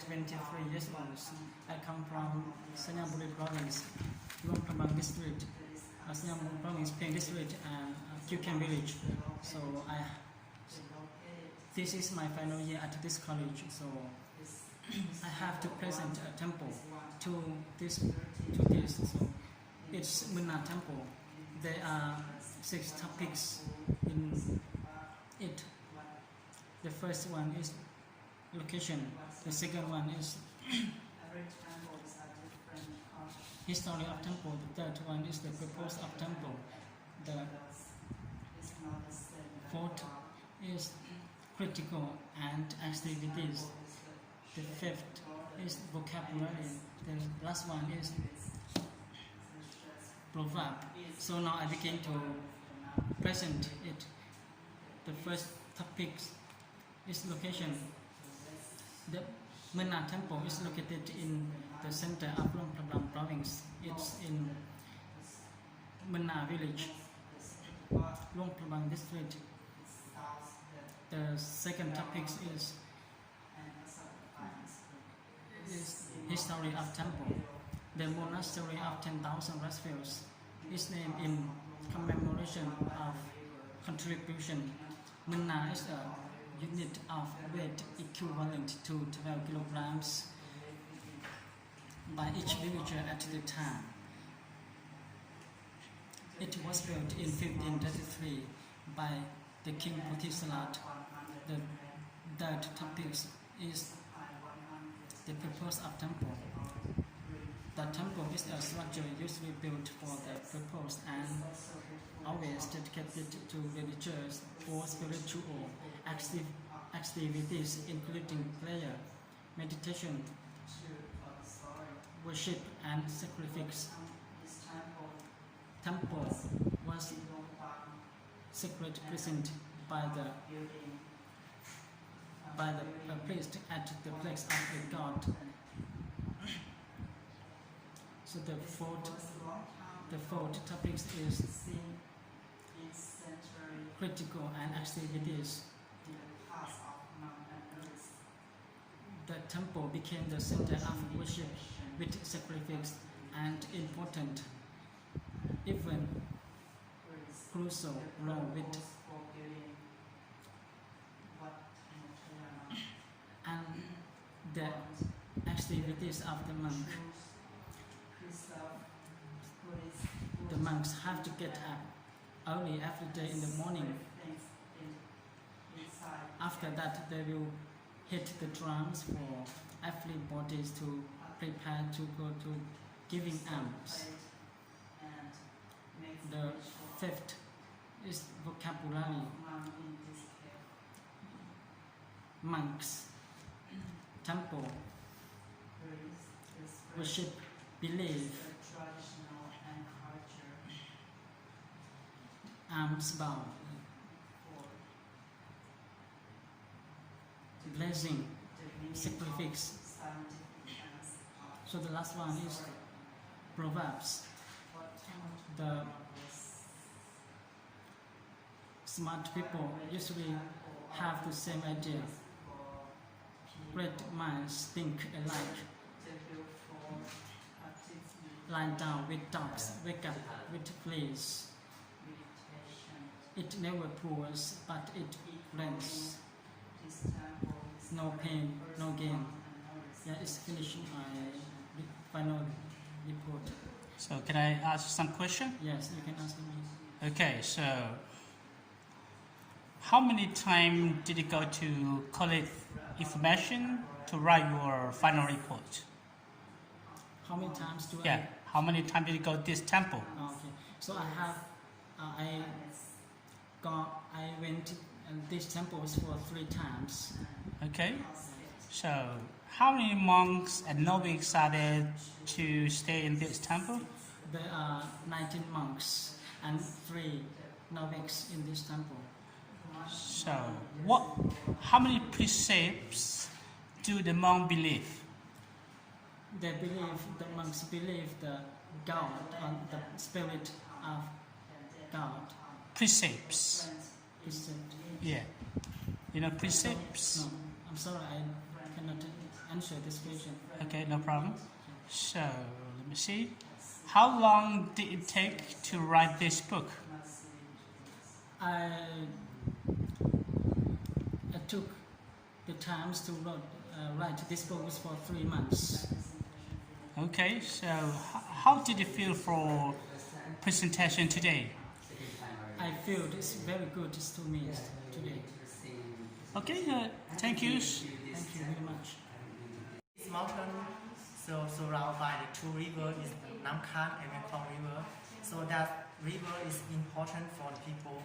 23 years old. I come from Senyambuli province, Luang Prabang district, Senyambuli province, Peng district, and Kyukeng village. So this is my final year at this college. So I have to present a temple to this. So it's Munna temple. There are 6 topics in it. The first one is location. The second one is history of temple. The third one is the purpose of temple. The fourth is critical and activities. The fifth is vocabulary. The last one is proverb. So now I begin to present it. The first topic is location. The Munna temple is located in the center of Luang Prabang province. It's in Munna village, Luang Prabang district. The second topic is history of temple. The monastery of 10,000 Rasfields is named in commemoration of contribution. Munna is a unit of weight equivalent to 12 kilograms by each villager at the time. It was built in 1533 by the King Pothisalat. The third topic is the purpose of temple. The temple is a structure usually built for the purpose and always dedicated to religious or spiritual activities, including prayer, meditation, worship, and sacrifice. Temple was sacred present by the priest at the place of the god. So the fourth topic is critical and activities. The temple became the center of worship with sacrifice and important, even crucial role with and the activities of the monk. The monks have to get up early every day in the morning. After that, they will hit the drums for everybody to prepare to go to giving alms. The fifth is vocabulary. Monks, temple, worship, belief, alms bow, blessing, sacrifice. So the last one is proverbs. The smart people usually have the same idea. Great minds think alike. Lie down with dogs, wake up with fleas. It never pours, but it rains. No pain, no gain. Yeah, it's finished my final report. So can I ask some question? Yes, you can ask me. Okay, so how many times did you go to collect information to write your final report? How many times do Yeah, how many times did you go to this temple? Okay, so I went to these temples for 3 times. Okay, so how many monks and novices are there to stay in this temple? There are 19 monks and 3 novices in this temple. So how many precepts do the monk believe? The monks believe the God or the spirit of God. Precepts. Precept. Yeah. You know precepts? No, I'm sorry, I cannot answer this question. Okay, no problem. So, let me see. How long did it take to write this book? I took the times to write this book is for 3 months. Okay, so how did you feel for presentation today? I feel it's very good to me today. Okay, thank you. Thank you very much. This mountain surrounded by the two rivers is Nam Khan and Mekong River. So that river is important for the people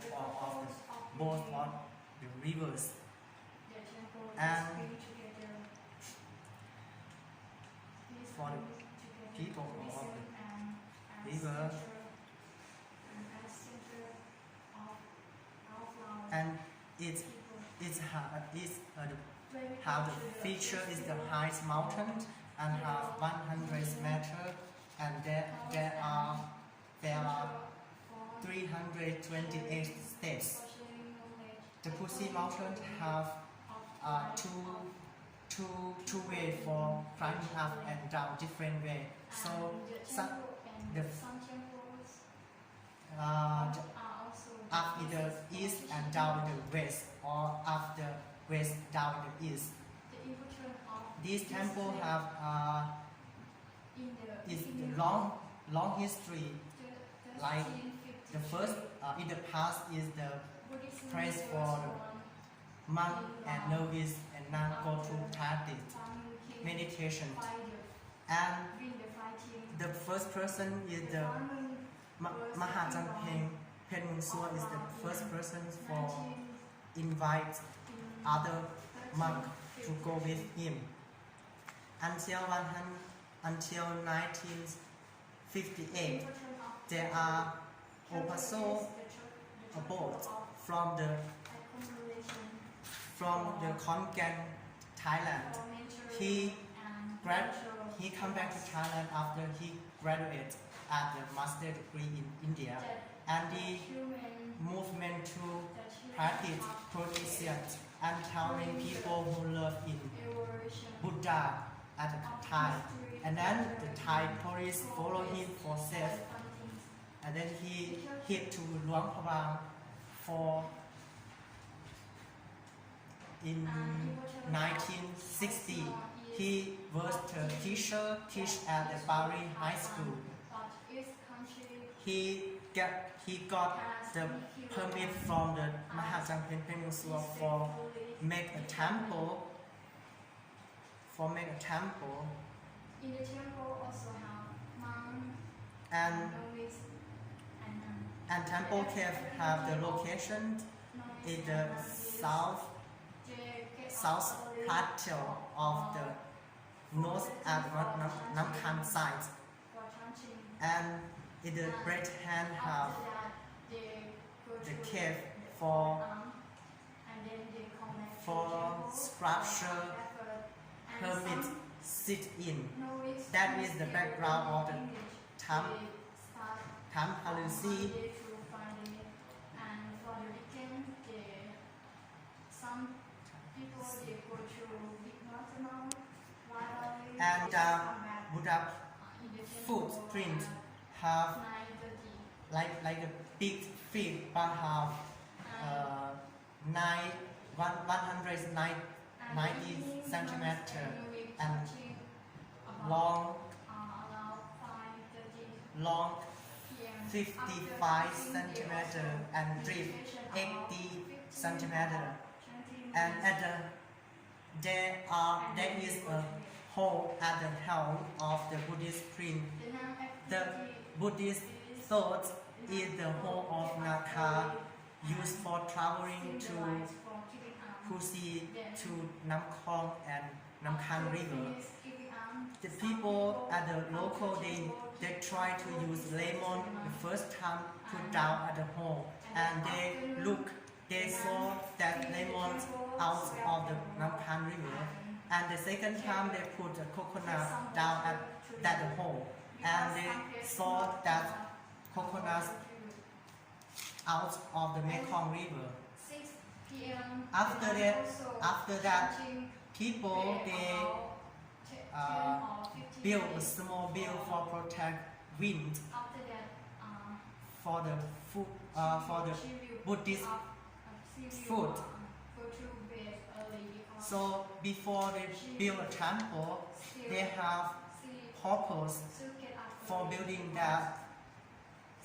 of both of the rivers. And for the people of the river, and how the feature is the highest mountain and have 100 meters, and there are 328 steps. The Pussy Mountain have two way for climbing up and down, different way. So up in the east and down in the west, or up the west down in the east. These temples have is long history. Like the first in the past is the place for the monk and novice and nun go to practice meditation. And the first person is the Mahajangpeng Penmunsua is the first person for invite other monk to go with him. Until 1958, there are Opaso boats from the Konkan, Thailand. He come back to Thailand after he graduated at the master degree in India, and the movement to practice Buddhism and telling people who love in Buddha at the time. And then the Thai police follow him for safe. And then he hit to Luang Prabang for in 1960. He was a teacher, teach at the Bari High School. He got the permit from the Mahajangpeng Peninsula for make a temple. In the temple also have monks And novice and nun. and temple cave have the location in the south plateau of the north and Nam Khan side, and in the right hand have the cave for sculpture hermit sit in. That is the background of the Tamphalusi. And for the weekend, some people they go to Big Mountain, And Buddha footprint have like a big feet, but have 190 centimeter and long 55 centimeter and deep 80 centimeter. And at there is a hole at the helm of the Buddhist print. The Buddhist thought is the hole of Naka used for traveling to Pusi, to Nam Kong and Nam Khan River. The people at the local they try to use lemon the first time put down at the hole, and they saw that lemon out of the Nam Khan River, and the second time they put a coconut down at that hole, and they saw that coconut out of the Mekong River. After that, people build a small bill for protect wind After that, for the food for the she will Buddhist food. go to bed early because So before they build a temple, they have she purpose still get up for early building because that,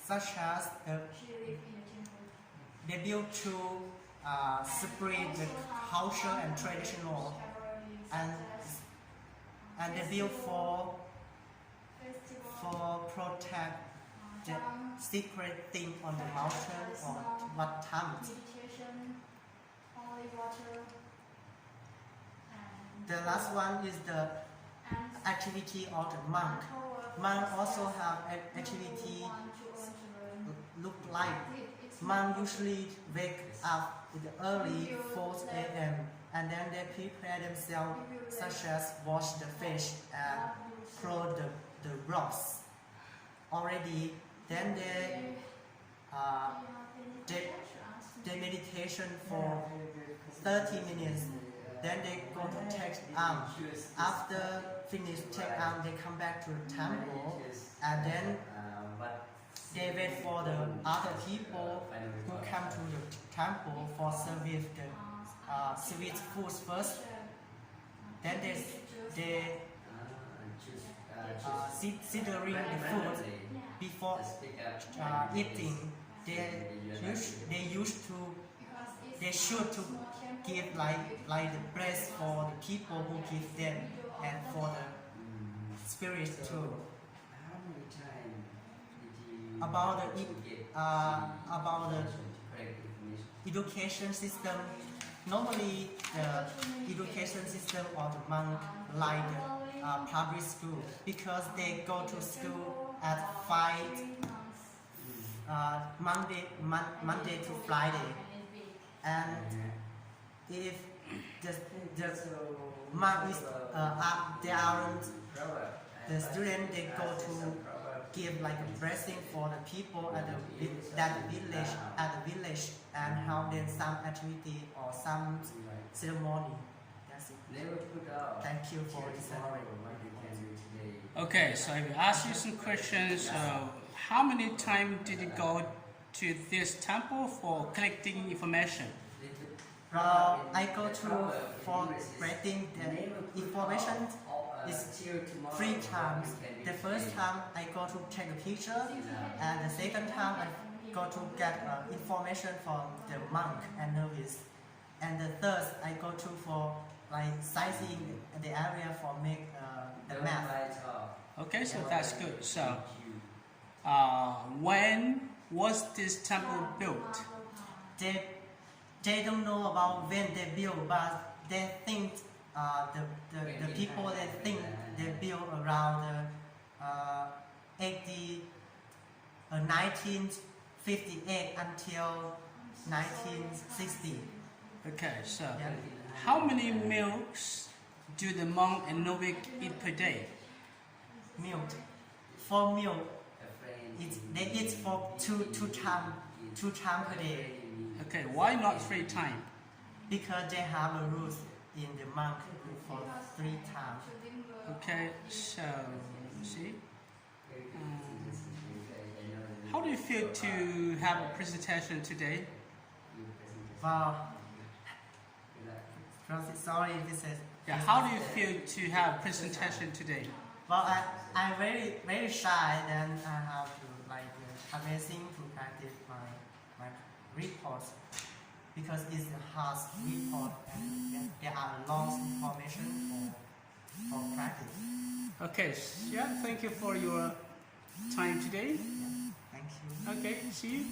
such as she live in the temple. they build to spread the culture and traditional, and they build for protect the secret thing on the mountain or what time. Meditation, holy water, and The last one is the and activity of the monk. Monk also have activity look like monk usually wake up in the early 4 a.m. and then they prepare themselves such as wash the fish and throw the rocks already. Then they meditation for 30 minutes. Then they go to take arm. After finish take arm, they come back to the temple and then they wait for the other people who come to the temple for service the sweet foods first. Then they considering the food before eating. They should to give like the bless for the people who give them and for the spirit too. About the education system, normally the education system of the monk like the public school because they go to school at 5 Monday to Friday, and if the monk is they aren't the student, they go to give like a blessing for the people at the village and help them some activity or some ceremony. That's it. Thank you for listening. Okay, so I will ask you some questions. How many times did you go to this temple for collecting information? I go to for getting the information is 3 times. The first time I go to take a picture, and the second time I go to get information from the monk and novice, and the third I go to for like sightseeing the area for make the map. Okay, so that's good. So, when was this temple built? They don't know about when they built, but they think the people they think they built around 1958 until 1960. Okay, so Yeah. how many meals do the monk and novice eat per day? Milk. For milk, they eat for two times per day Okay, why not 3 times? because they have a rule in the monk for 3 times. Okay, so see, how do you feel to have a presentation today? Wow. Sorry, this is. Yeah, how do you feel to have a presentation today? Well, I'm very shy. Then I have to amazing to practice my report because it's a hard report and there are long information for practice. Okay, yeah, thank you for your time today. Yeah. Thank you. Okay, see you.